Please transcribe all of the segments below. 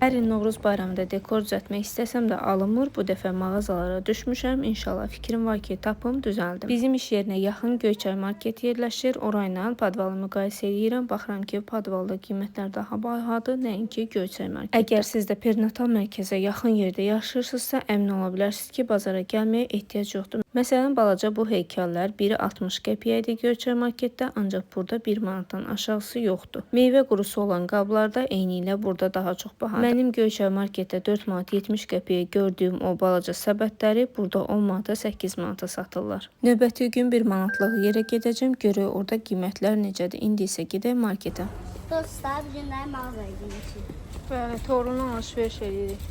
Hər il Novruz bayramında dekor düzəltmək istəsəm də alınmır. Bu dəfə mağazalara düşmüşəm. İnşallah fikrim var ki, tapım düzəldim. Bizim iş yerinə yaxın Göyçay market yerləşir. Orayla podvalı müqayisə edirəm. Baxıram ki, podvalda qiymətlər daha bahadır, nəinki Göyçay market. Əgər siz də perinatal mərkəzə yaxın yerdə yaşayırsınızsa, əmin ola bilərsiniz ki, bazara gəlməyə ehtiyac yoxdur. Məsələn, balaca bu heykallar biri 60 qəpiyə idi Göyçay marketdə, ancaq burada 1 manatdan aşağısı yoxdur. Meyvə qurusu olan qablarda eyni ilə burada daha çox bahadır. Mənim Göyçay marketdə 4 manat 70 qəpiyə gördüyüm o balaca səbətləri burada 10 manata 8 manata satırlar. Növbəti gün 1 manatlıq yerə gedəcəm, görək orada qiymətlər necədir. İndi isə gedək marketə. Dostlar, bu günlər mağazaya gidirik. Bəli, Torundan alış-veriş edirik.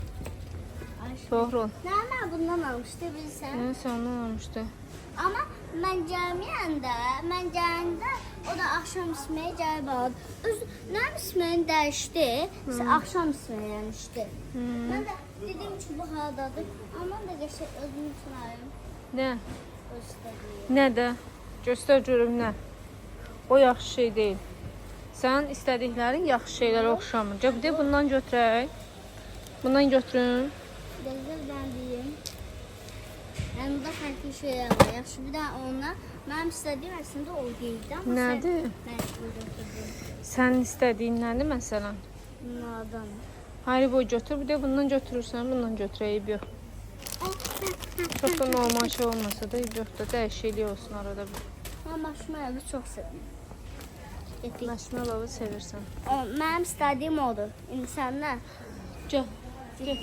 Doğru. Mən bundan almışdı, bilirsən? Mən ondan almışdı. Amma mən gəlməyəndə, o da axşam isməyə gəlib aldı. Mənim isməni dəyişdi, axşam isməyə gəlmişdi. Mən də dedim ki, bu haradadır. Amma da qəşəng özüm üçün ayım. Nə? Göstəreyim. Nə də? Göstər görüm nə? O yaxşı şey deyil. Sən istədiklərin yaxşı şeylərə oxşamır. Bir də bundan götürək. Bundan götürün. Gözlər ben deyim. Yəni burada fərqli şeylər var. Yaxşı, bir də onunla mənim istədiyim əslində o deyildi. Amma Nədir? Mən bunu götürdüm. Sənin istədiyin nədir məsələn? Bunlardan. Haribo götür, bir də bundan götürürsən, bundan götür, eyb yox. Çox da normal şey olmasa da eyb yox da, dəyişiklik olsun arada bir. Mən marshmallowu çox sevirəm. Marshmallowu sevirsən. Mənim istədiyim odur. İndi sən nə? Gəl, gəl.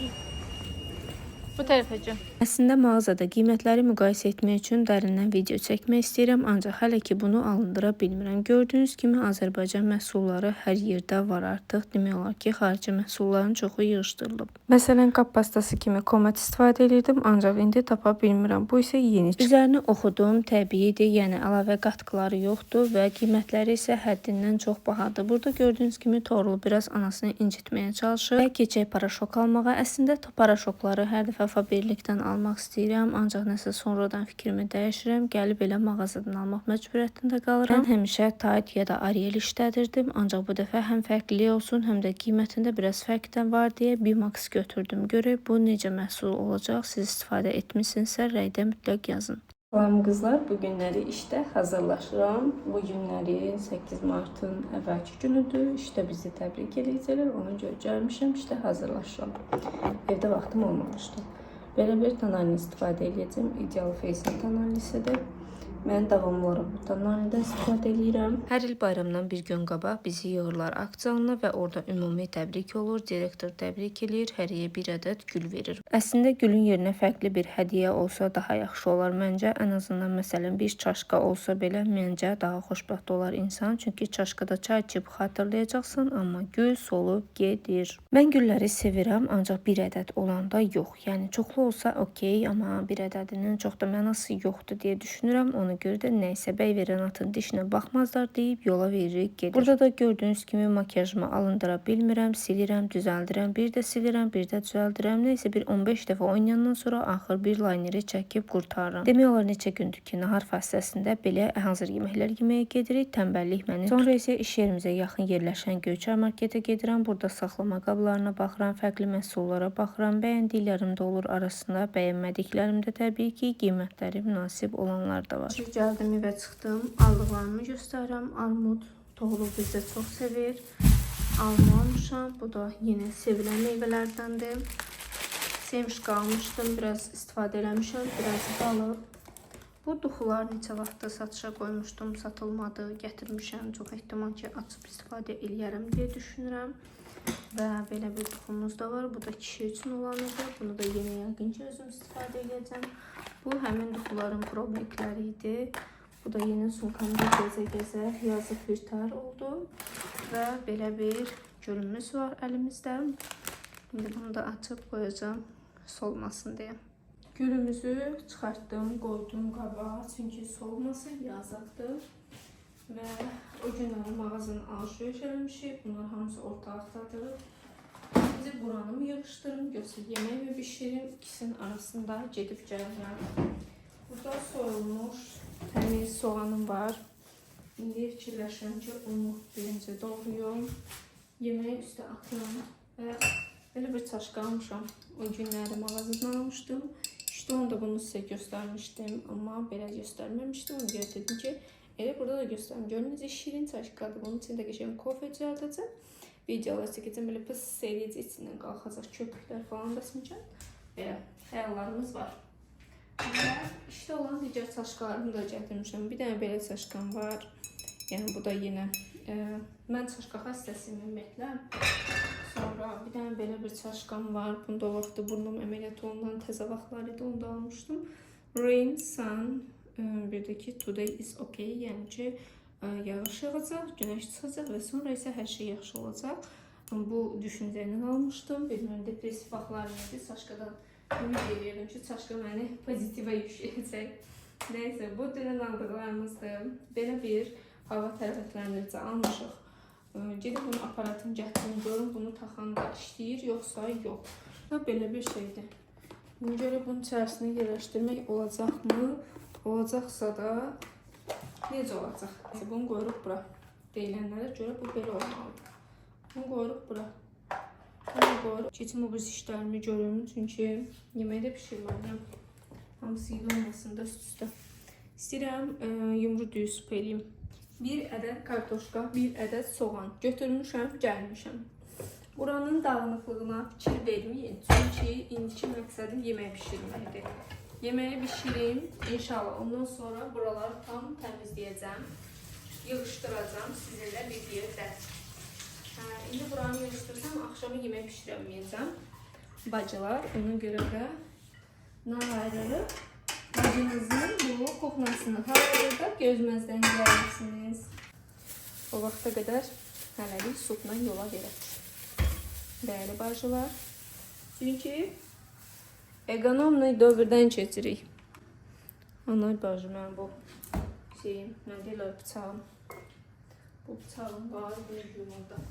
Bu tərəfə gəl. Əslində mağazada qiymətləri müqayisə etmək üçün dərindən video çəkmək istəyirəm, ancaq hələ ki bunu alındıra bilmirəm. Gördüyünüz kimi Azərbaycan məhsulları hər yerdə var artıq. Demək olar ki, xarici məhsulların çoxu yığışdırılıb. Məsələn, qab pastası kimi komat istifadə edirdim, ancaq indi tapa bilmirəm. Bu isə yeni çıxdı. Üzərini oxudum, təbiidir, yəni əlavə qatqıları yoxdur və qiymətləri isə həddindən çox bahadır. Burada gördüyünüz kimi Torlu biraz anasını incitməyə çalışır və keçək paraşok almağa. Əslində paraşokları hər dəfə Faberlikdən almaq istəyirəm, ancaq nəsə sonradan fikrimi dəyişirəm. Gəlib elə mağazadan almaq məcburiyyətində qalıram. Mən həmişə Tide ya da Ariel işlədirdim, ancaq bu dəfə həm fərqli olsun, həm də qiymətində biraz fərqdən var deyə Bimax götürdüm. Görək bu necə məhsul olacaq. Siz istifadə etmisinizsə rəydə mütləq yazın. Salam qızlar, bu günləri işdə hazırlaşıram. Bu günləri 8 martın əvvəlki günüdür. İşdə bizi təbrik edəcəklər, ona görə gəlmişəm, işdə hazırlaşıram. Evdə vaxtım olmamışdı. Belə bir tonalini istifadə edəcəm. Ideal Face tonalisidir. Mən davamlı olaraq bu tonaliden istifadə edirəm. Hər il bayramdan bir gün qabaq bizi yığırlar auksionuna və orada ümumi təbrik olur. Direktor təbrik edir, həriyə bir ədəd gül verir. Əslində gülün yerinə fərqli bir hədiyyə olsa daha yaxşı olar məncə. Ən azından məsələn bir çaşka olsa belə məncə daha xoşbəxt olar insan. Çünki çaşkada çay içib xatırlayacaqsan, amma gül solub gedir. Mən gülləri sevirəm, ancaq bir ədəd olanda yox. Yəni çoxlu olsa okey, amma bir ədədinin çox da mənası yoxdur deyə düşünürəm. Ona görə də nəysə bəy verən atın dişinə baxmazlar deyib yola veririk gedir. Burada da gördüyünüz kimi makyajımı alındıra bilmirəm, silirəm, düzəldirəm, bir də silirəm, bir də düzəldirəm. Nəysə bir 15 dəfə oynayandan sonra axır bir layneri çəkib qurtarıram. Demək olar neçə gündür ki, nahar fasiləsində belə hazır yeməklər yeməyə gedirik, tənbəllik məni. Sonra isə iş yerimizə yaxın yerləşən Göyçay marketə gedirəm. Burada saxlama qablarına baxıram, fərqli məhsullara baxıram. Bəyəndiklərim də olur arasında, bəyənmədiklərim də təbii ki, qiymətləri münasib olanlar da var. Gəldim evə çıxdım, aldıqlarımı göstərirəm. Armud, toğlu bizdə çox sevir. Alma almışam. Bu da yenə sevilən meyvələrdəndir. Sevmiş qalmışdım, biraz istifadə eləmişəm, biraz qalıb. Bu duxular neçə vaxtda satışa qoymuşdum, satılmadı, gətirmişəm. Çox ehtimal ki, açıb istifadə eləyərəm deyə düşünürəm. Və belə bir duxumuz da var. Bu da kişi üçün olanıdır. Bunu da yenə yəqin ki, özüm istifadə edəcəm. Bu həmin duxuların probnikləri idi. Bu da yeni sumkamda gəzə-gəzə yazıq bir tər oldu. Və belə bir gülümüz var əlimizdə. İndi bunu da açıb qoyacağım solmasın deyə. Gülümüzü çıxartdım, qoydum qabağa. Çünki solması yazıqdır. Və o günləri mağazanın alış-veriş eləmişik. Bunlar hamısı ortaqdadır. Şimdi buranı yığışdırım, göstər yemək və bişirim. İkisinin arasında gedib gəlirəm. Burada soyulmuş təmiz soğanım var. İndi fikirləşirəm ki, onu birinci doğrayım. Yeməyi üstə atıram və Belə bir çaşka almışam. O günləri mağazadan almışdım. İşte onda bunu sizə göstərmişdim. Amma belə göstərməmişdim. Onu görə dedim ki, elə burada da göstərim. Görün necə şirin çaşkadır. Bunun içində qəşəng kofe düzəldəcəm. Videolar çəkəcəm. Belə pıs serici içindən qalxacaq köpüklər falan bəsməcəm. Belə xəyallarımız var. Və işte olan digər çaşkalarımı da gətirmişəm. Bir dənə belə çaşkam var. Yəni bu da yenə mən çaşka xəstəsiyim ümumiyyətlə. Sonra bir dənə belə bir çaşkam var. Bunda o vaxtı burnum əməliyyat olunan təzə vaxtlar idi. Onu da almışdım. Rain, sun, bir də ki today is okay. Yəni ki yağış yağacaq, günəş çıxacaq və sonra isə hər şey yaxşı olacaq. Bu düşüncəni almışdım. Bilmirəm, depressiv vaxtlar idi. Çaşkadan ümid edirəm ki, çaşka məni pozitivə yükləyəcək. Nəysə, bu dünən aldıqlarımızdır. Belə bir hava tərəfləndirici almışıq. Gedib bunu aparatın gətirin, görün bunu taxanda işləyir, yoxsa yox. Belə bir şeydir. Buna görə bunun içərisində yerləşdirmək olacaqmı? Olacaqsa da necə olacaq? Bunu qoyuruq bura. Deyilənlərə görə bu belə olmalıdır. Bunu qoyuruq bura. Bunu qoyuruq. Keçim o biz işlərimi görüm. Çünki yeməkdə pişirməliyəm. Hamısı yığılmasın da üst-üstə. İstəyirəm yumru düyü süp eləyim. 1 ədəd kartoşka, 1 ədəd soğan götürmüşəm, gəlmişəm. Buranın dağınıqlığına fikir verməyin. Çünki indiki məqsədim yemək pişirməkdir. Yeməyi pişirim, inşallah. Ondan sonra buraları tam təmizləyəcəm. Yığışdıracağım sizinlə bir yerdə. İndi buranı yığışdırsam, axşamı yemək pişirəməyəcəm. Bacılar, ona görə də nə ayrılır? Bacınızın bu qoxmasını hazırda gözməzdən gəlirsiniz. O vaxta qədər hələlik supla yola verək. Dəyərli bacılar. Çünki ekonomla dövrdən keçirik. Anay bacı, mən bu şeyim, mən deyirlər bıçağım. Bu bıçağım var, bunu gün orada.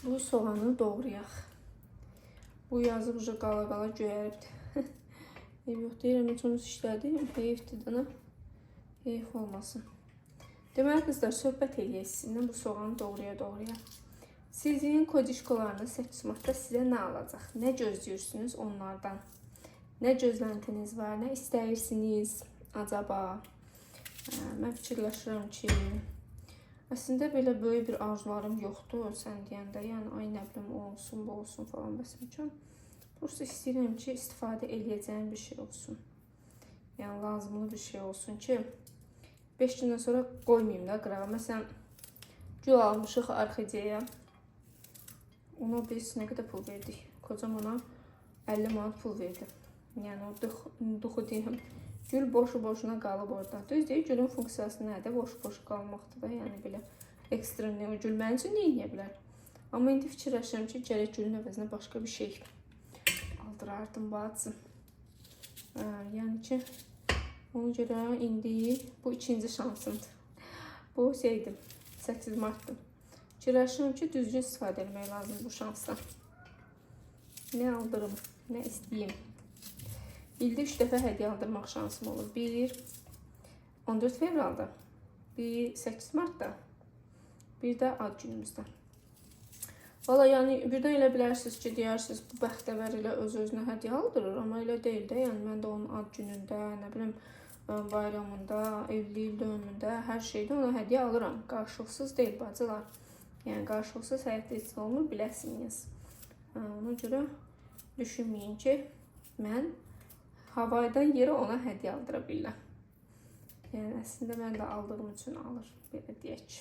Bu soğanı doğrayaq. Bu yazıb uca qala-qala göyəribdir. Ev yox deyirəm, heç onu işlədim. Heyifdir dana. Heyif olmasın. Deməli qızlar, söhbət eləyək sizinlə bu soğanı doğraya-doğraya. Sizin kodişkolarında 8 martda sizə nə alacaq? Nə gözləyirsiniz onlardan? Nə gözləntiniz var? Nə istəyirsiniz acaba? Mən fikirləşirəm ki, əslində belə böyük bir arzularım yoxdur sən deyəndə. Yəni, ay nə bilim, o olsun, bu olsun falan bəsməcəm. Prosta istəyirəm ki, istifadə eləyəcəyim bir şey olsun. Yəni, lazımlı bir şey olsun ki, 5 gündən sonra qoymayayım da qırağa. Məsələn, gül almışıq orxideya. Ona biz nə qədər pul verdik? Kocam ona 50 manat pul verdi. Yəni, o duxu deyəm. Gül boşu-boşuna qalıb orada. Düz deyil, gülün funksiyası nədir? Boşu-boşu qalmaqdır da. Yəni, belə ekstrem gül mənim üçün nə edə bilər? Amma indi fikirləşirəm ki, gərək gülün əvəzinə başqa bir şey aldırardım bacım. Yəni ki, ona görə indi bu ikinci şansımdır. Bu şeydir, 8 martdır. Fikirləşirəm ki, düzgün istifadə etmək lazımdır bu şansdan. Nə aldırım, nə istəyim. İldə 3 dəfə hədiyyə aldırmaq şansım olur. 1 14 fevralda, 1 8 martda, bir də ad günümüzdə. Valla yəni birdən elə bilərsiniz ki, deyirsiniz bu bəxtəvər ilə öz-özünə hədiyyə aldırır, amma elə deyil də. Yəni mən də onun ad günündə, nə bilim bayramında, evlilik dönümündə, hər şeydə ona hədiyyə alıram. Qarşılıqsız deyil bacılar. Yəni qarşılıqsız həyatda heç nə olmur, biləsiniz. Ona görə düşünməyin ki, mən havaydan yerə ona hədiyyə aldıra bilirəm. Yəni əslində mən də aldığım üçün alır, belə deyək.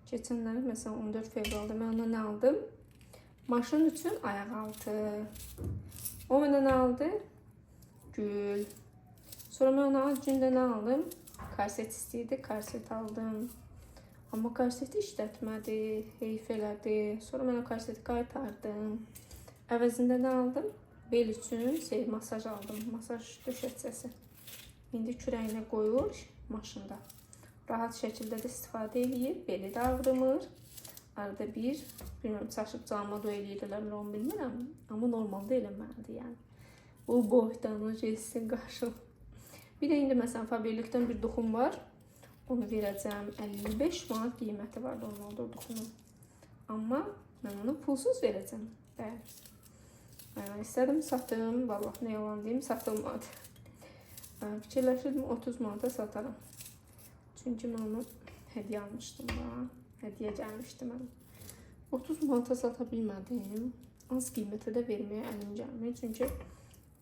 Keçənləri məsələn 14 fevralda mən ona nə aldım? Maşın üçün ayaq altı. O mənə nə aldı? Gül. Sonra mən ona ad gündə nə aldım? Korset istəyirdi, korset aldım. Amma korseti işlətmədi, heyif elədi. Sonra mən o korseti qaytardım. Əvəzində nə aldım? Bel üçün masaj aldım. Masaj döşətçəsi. İndi kürəyinə qoyur maşında. Rahat şəkildə də istifadə edir. Beli də ağrımır. Arada bir, bilmirəm, çaşıb canıma da eləyirdilər, onu bilmirəm. Amma normalda eləməlidir yəni. Bu boydan o geçsin qarşı. Bir də indi məsələn Faberlikdən bir duxum var. Onu verəcəm. 55 manat qiyməti var normalda o duxunun. Amma mən onu pulsuz verəcəm. Bəli. İstədim satım. Vallahi nə yalan deyim, satılmadı. Fikirləşirdim 30 manata satarım. Çünki mən onu hədiyyə almışdım da. Hədiyyə gəlmişdi mənə. 30 manata sata bilmədim. Az qiymətə də verməyə əlim gəlmir. Çünki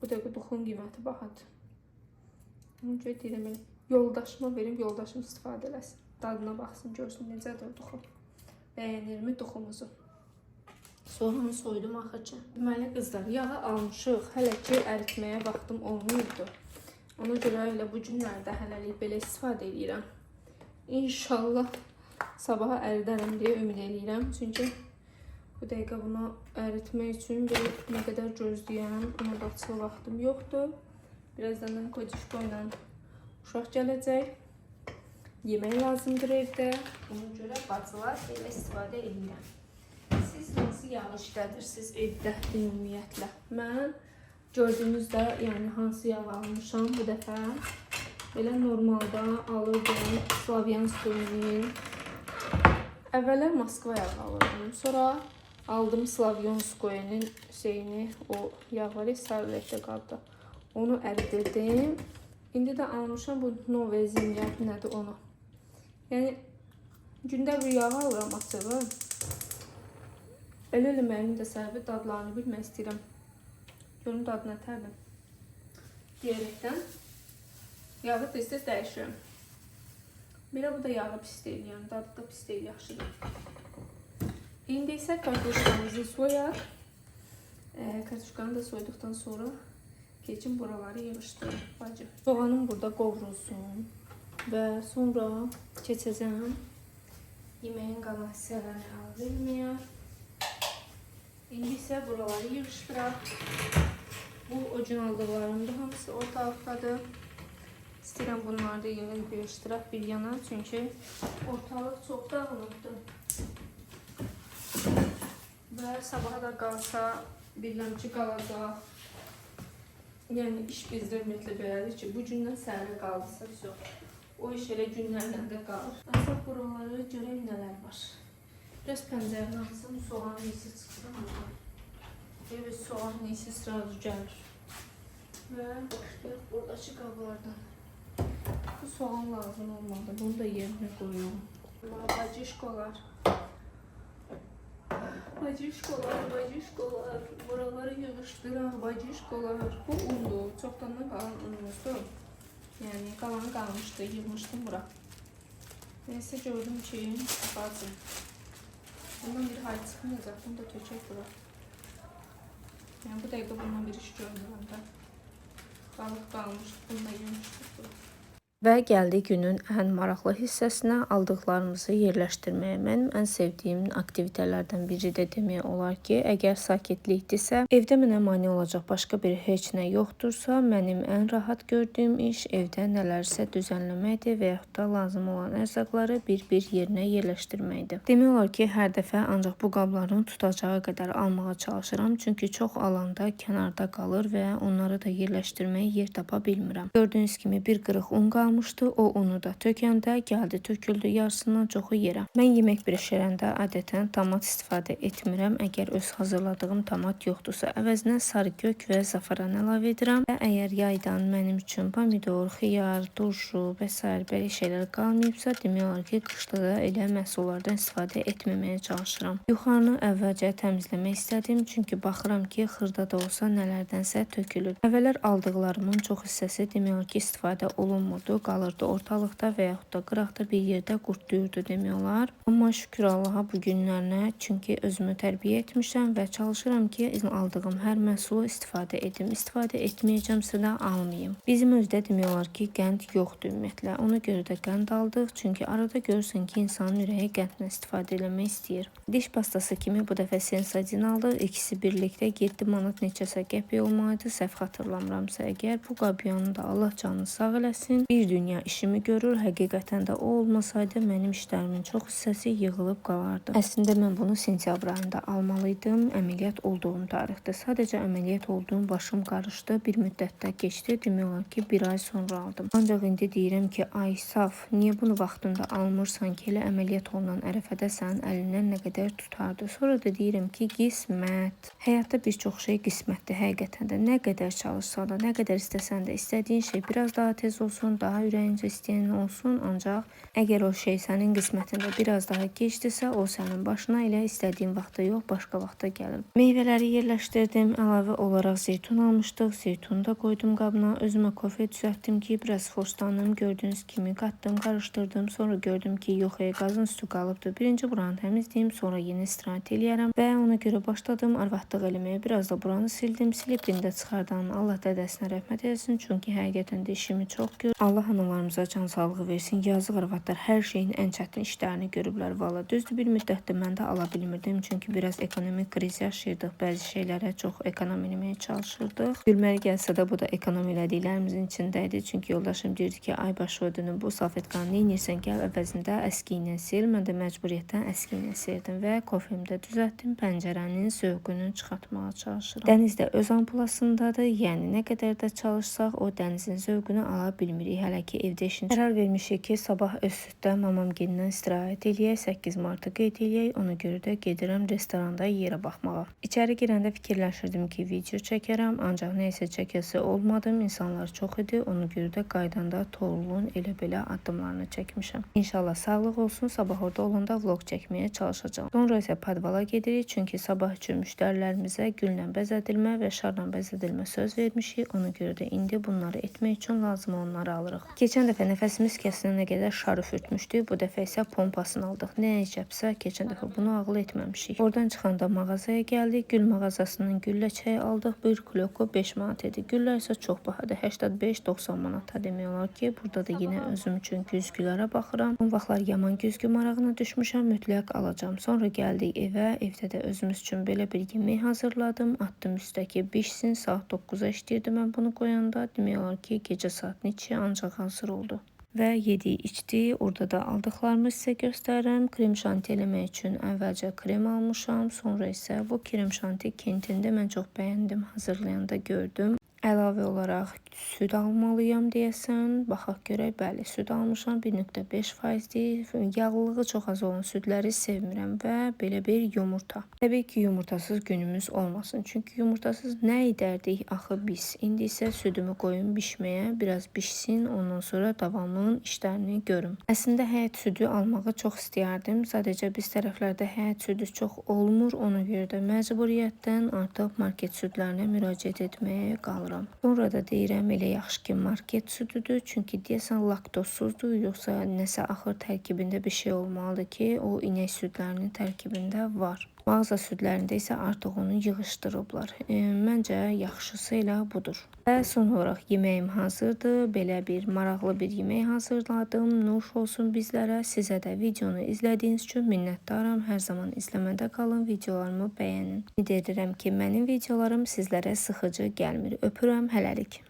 bu dəqiqə duxun qiyməti bahadır. Onun üçün deyirəm, yoldaşıma verim, yoldaşım istifadə eləsin. Dadına baxsın, görsün necədir duxun. Bəyənirmi duxumuzu? Soğanı soydum axırca. Deməli qızlar, yağı almışıq. Hələ ki əritməyə vaxtım olmuydu. Ona görə elə bu günlərdə hələlik belə istifadə edirəm. İnşallah sabaha əridərəm deyə ümid edirəm. Çünki bu dəqiqə bunu əritmək üçün nə qədər gözləyəm. Ona da açılı vaxtım yoxdur. Birazdan kocuşko ilə uşaq gələcək. Yemək lazımdır evdə. Ona görə bacılar belə istifadə edirəm. Siz hansı yağı işlədirsiniz evdə ümumiyyətlə? Mən gördüyünüzdə, yəni hansı yağı almışam bu dəfə. Belə normalda alırdım Slavyanskoy'nin. Əvvəllər Moskva yağı alırdım. Sonra aldım Slavyanskoy'nin o yağ var ya, sarıletdə qabda. Onu əridirdim. İndi də almışam bu Novaya Zemlya, nədir onu. Yəni gündə bir yağ alıram açığı. Elə eləməyin də səbəbi dadlarını bilmək istəyirəm. Görüm dadı nətərdir. Diyerekdən yağı tez-tez dəyişirəm. Belə bu da yağı pis deyil, yəni dadı da pis deyil, yaxşıdır. İndi isə kartuşkamızı soyaq. Kartuşkanı da soyduqdan sonra keçin buraları yığışdırım. Bacım. Soğanım burada qovrulsun və sonra keçəcəm yeməyin qalan hissələrini alverməyə. İndi isə buraları yığışdıraq. Bu orijinallıqlarımdır, hamısı ortalıqdadır. İstəyirəm bunları da yığıb yığışdıraq bir yana, çünki ortalıq çox dağınıqdır. Və sabaha da qalsa, bilirəm ki, qalacaq. Yəni iş bizdə ümumiyyətlə belədir ki, bu gündən səhərə qaldısa, o iş elə günlərlə də qalır. Əsas buraları görək nələr var. Biraz pəncərəni açsam, soğanın iyisi çıxsın. Evet, soğanın iyisi sırası gəlir. Və başlayaq buradakı qablardan. Bu soğan lazım olmadı. Bunu da yerinə qoyuyorum. Bacışkolar. Bacışkolar. Buraları yığışdıraq, bacışkolar. Bu undur. Çoxdandan qalan unumuzdur. Yəni qalanı qalmışdı, yığmışdım bura. Neyse gördüm ki, bacım. Bundan bir hay çıxmayacaq, bunu da tökək bura. Yəni bu dəqiqə bundan bir iş görmürəm də. Balıq qalmışdı, bunu da yemişdik bura. Və gəldik günün ən maraqlı hissəsinə, aldıqlarımızı yerləşdirməyə. Mənim ən sevdiyim aktivitələrdən biri də demək olar ki, əgər sakitlikdirsə, evdə mənə mane olacaq başqa bir heç nə yoxdursa, mənim ən rahat gördüyüm iş evdə nələrsə düzənləməkdir və yaxud da lazım olan ərzaqları bir-bir yerinə yerləşdirməkdir. Demək olar ki, hər dəfə ancaq bu qabların tutacağı qədər almağa çalışıram, çünki çox alanda kənarda qalır və onları da yerləşdirməyə yer tapa bilmirəm. Gördüyünüz kimi bir qırıq un qalmışdı. O unu da tökəndə gəldi, töküldü yarısından çoxu yerə. Mən yemək bişirəndə adətən tomat istifadə etmirəm. Əgər öz hazırladığım tomat yoxdursa, əvəzinə sarı kök və zafaran əlavə edirəm. Və əgər yaydan mənim üçün pomidor, xiyar, turşu və s. belə şeylər qalmayıbsa, demək olar ki, qışda da elə məhsullardan istifadə etməməyə çalışıram. Yuxarını əvvəlcə təmizləmək istədim, çünki baxıram ki, xırda da olsa nələrdənsə tökülür. Əvvəllər aldıqlarımın çox hissəsi demək olar ki, istifadə olunmurdu. Qalırdı ortalıqda və yaxud da qıraqda bir yerdə qurtlayırdı demək olar. Amma şükür Allaha bu günlərinə, çünki özümü tərbiyə etmişəm və çalışıram ki, aldığım hər məhsulu istifadə edim. İstifadə etməyəcəmsə də almayım. Bizim özdə demək olar ki, qənd yoxdur ümumiyyətlə. Ona görə də qənd aldıq, çünki arada görürsən ki, insanın ürəyi qəndlə istifadə eləmək istəyir. Diş pastası kimi bu dəfə Sensodyne aldıq. İkisi birlikdə 7 manat neçəsə qəpik olmalıydı, səhv xatırlamıramsa əgər. Bu qabyanı da Allah canını sağ eləsin. Bir bir dünya işimi görür. Həqiqətən də o olmasaydı mənim işlərimin çox hissəsi yığılıb qalardı. Əslində mən bunu sentyabr ayında almalıydım. Əməliyyat olduğum tarixdə. Sadəcə əməliyyat olduğum başım qarışdı. Bir müddətdə keçdi. Demək olar ki, bir ay sonra aldım. Ancaq indi deyirəm ki, ay saf, niyə bunu vaxtında almırsan ki, elə əməliyyat olunan ərəfədə sənin əlindən nə qədər tutardı. Sonra da deyirəm ki, qismət. Həyatda bir çox şey qismətdir həqiqətən də. Nə qədər çalışsan da, nə qədər istəsən də, istədiyin şey biraz daha tez olsun, daha ürəyincə istəyən olsun. Ancaq əgər o şey sənin qismətində biraz daha gecdirsə, o sənin başına elə istədiyin vaxtda yox, başqa vaxtda gəlir. Meyvələri yerləşdirdim. Əlavə olaraq zeytun almışdıq. Zeytunu da qoydum qabına. Özümə kofe düzəltdim ki, biraz xoşlanım. Gördüyünüz kimi qatdım, qarışdırdım. Sonra gördüm ki, yox, qazın üstü qalıbdı. Birinci buranı təmizləyim, sonra yeni istirahət eləyərəm və ona görə başladım arvadlıq eləməyə. Biraz da buranı sildim. Silib dində çıxardan Allah dədəsinə rəhmət eləsin. Çünki həqiqətən də işimi çox görür. Allah analarımıza can sağlığı versin. Yazıq arvadlar hər şeyin ən çətin işlərini görüblər. Valla düzdür, bir müddətdə mən də ala bilmirdim. Çünki biraz ekonomik kriz yaşayırdıq. Bəzi şeylərə çox ekonom eləməyə çalışırdıq. Gülməli gəlsə də bu da ekonom elədiklərimizin içində idi. Çünki yoldaşım deyirdi ki, ay başı ödünü bu salfetkanı neynirsən, gəl əvəzində əski ilə sil. Mən də məcburiyyətdən əski ilə sildim və kofemi də düzəltdim. Pəncərənin zövqünü çıxartmağa çalışıram. Dəniz də öz ampulasındadır. Yəni nə qədər də çalışsaq o dənizin zövqünü ala bilmirik. Hələ ki evdə işin qərar vermişik ki, sabah öz süddə mamam gelindən istirahət eləyək, 8 martı qeyd eləyək. Ona görə də gedirəm restoranda yerə baxmağa. İçəri girəndə fikirləşirdim ki, video çəkərəm, ancaq nəysə çəkəsi olmadım. İnsanlar çox idi. Ona görə də qaydanda Toğrulun elə-belə addımlarını çəkmişəm. İnşallah sağlıq olsun. Sabah orada olanda vlog çəkməyə çalışacağam. Sonra isə padvala gedirik. Çünki sabah üçün müştərilərimizə güllə bəzədilmə və şarla bəzədilmə söz vermişik. Ona görə də indi bunları etmək üçün lazım onları alırıq. Keçən dəfə nəfəsimiz kəsilənə qədər şar üfürtmüşdük. Bu dəfə isə pompasını aldıq. Nə əcəbsə, keçən dəfə bunu ağıl etməmişik. Oradan çıxanda mağazaya gəldik. Gül mağazasının güllə çayı aldıq. Bir kiloku 5 manat idi. Güllər isə çox bahadır. 85-90 manata demək olar ki, burada da yenə özüm üçün güzgülərə baxıram. O vaxtlar yaman güzgü marağına düşmüşəm. Mütləq alacağam. Sonra gəldik evə. Evdə də özümüz üçün belə bir yemək hazırladım. Atdım üstəki bişsin. Saat 9-a işləyirdim mən bunu qoyanda. Demək olar ki, gecə saat neçə ancaq hazır oldu. Və yedi içdi. Orada da aldıqlarımı sizə göstərirəm. Krem şanti eləmək üçün əvvəlcə krem almışam. Sonra isə bu krem şanti Kentində mən çox bəyəndim. Hazırlayanda gördüm. Əlavə olaraq süd almalıyam deyəsən. Baxaq görək, bəli, süd almışam. 1.5%-dir. Yağlılığı çox az olan südləri sevmirəm və belə bir yumurta. Təbii ki, yumurtasız günümüz olmasın. Çünki yumurtasız nə edərdik axı biz? İndi isə südümü qoyum bişməyə. Biraz bişsin, ondan sonra davamının işlərini görüm. Əslində həyət südü almağı çox istəyərdim. Sadəcə biz tərəflərdə həyət südü çox olmur. Ona görə də məcburiyyətdən artıq market südlərinə müraciət etməyə qalıram. Sonra da deyirəm, elə yaxşı ki, market südüdür. Çünki deyəsən laktozsuzdur, yoxsa nəsə axır tərkibində bir şey olmalıdır ki, o inək südlərinin tərkibində var. Mağaza südlərində isə artıq onu yığışdırıblar. Məncə yaxşısı elə budur. Və son olaraq yeməyim hazırdır. Belə bir maraqlı bir yemək hazırladım. Nuş olsun bizlərə. Sizə də videonu izlədiyiniz üçün minnətdaram. Hər zaman izləmədə qalın, videolarımı bəyənin. Ümid edirəm ki, mənim videolarım sizlərə sıxıcı gəlmir. Öpürəm, hələlik.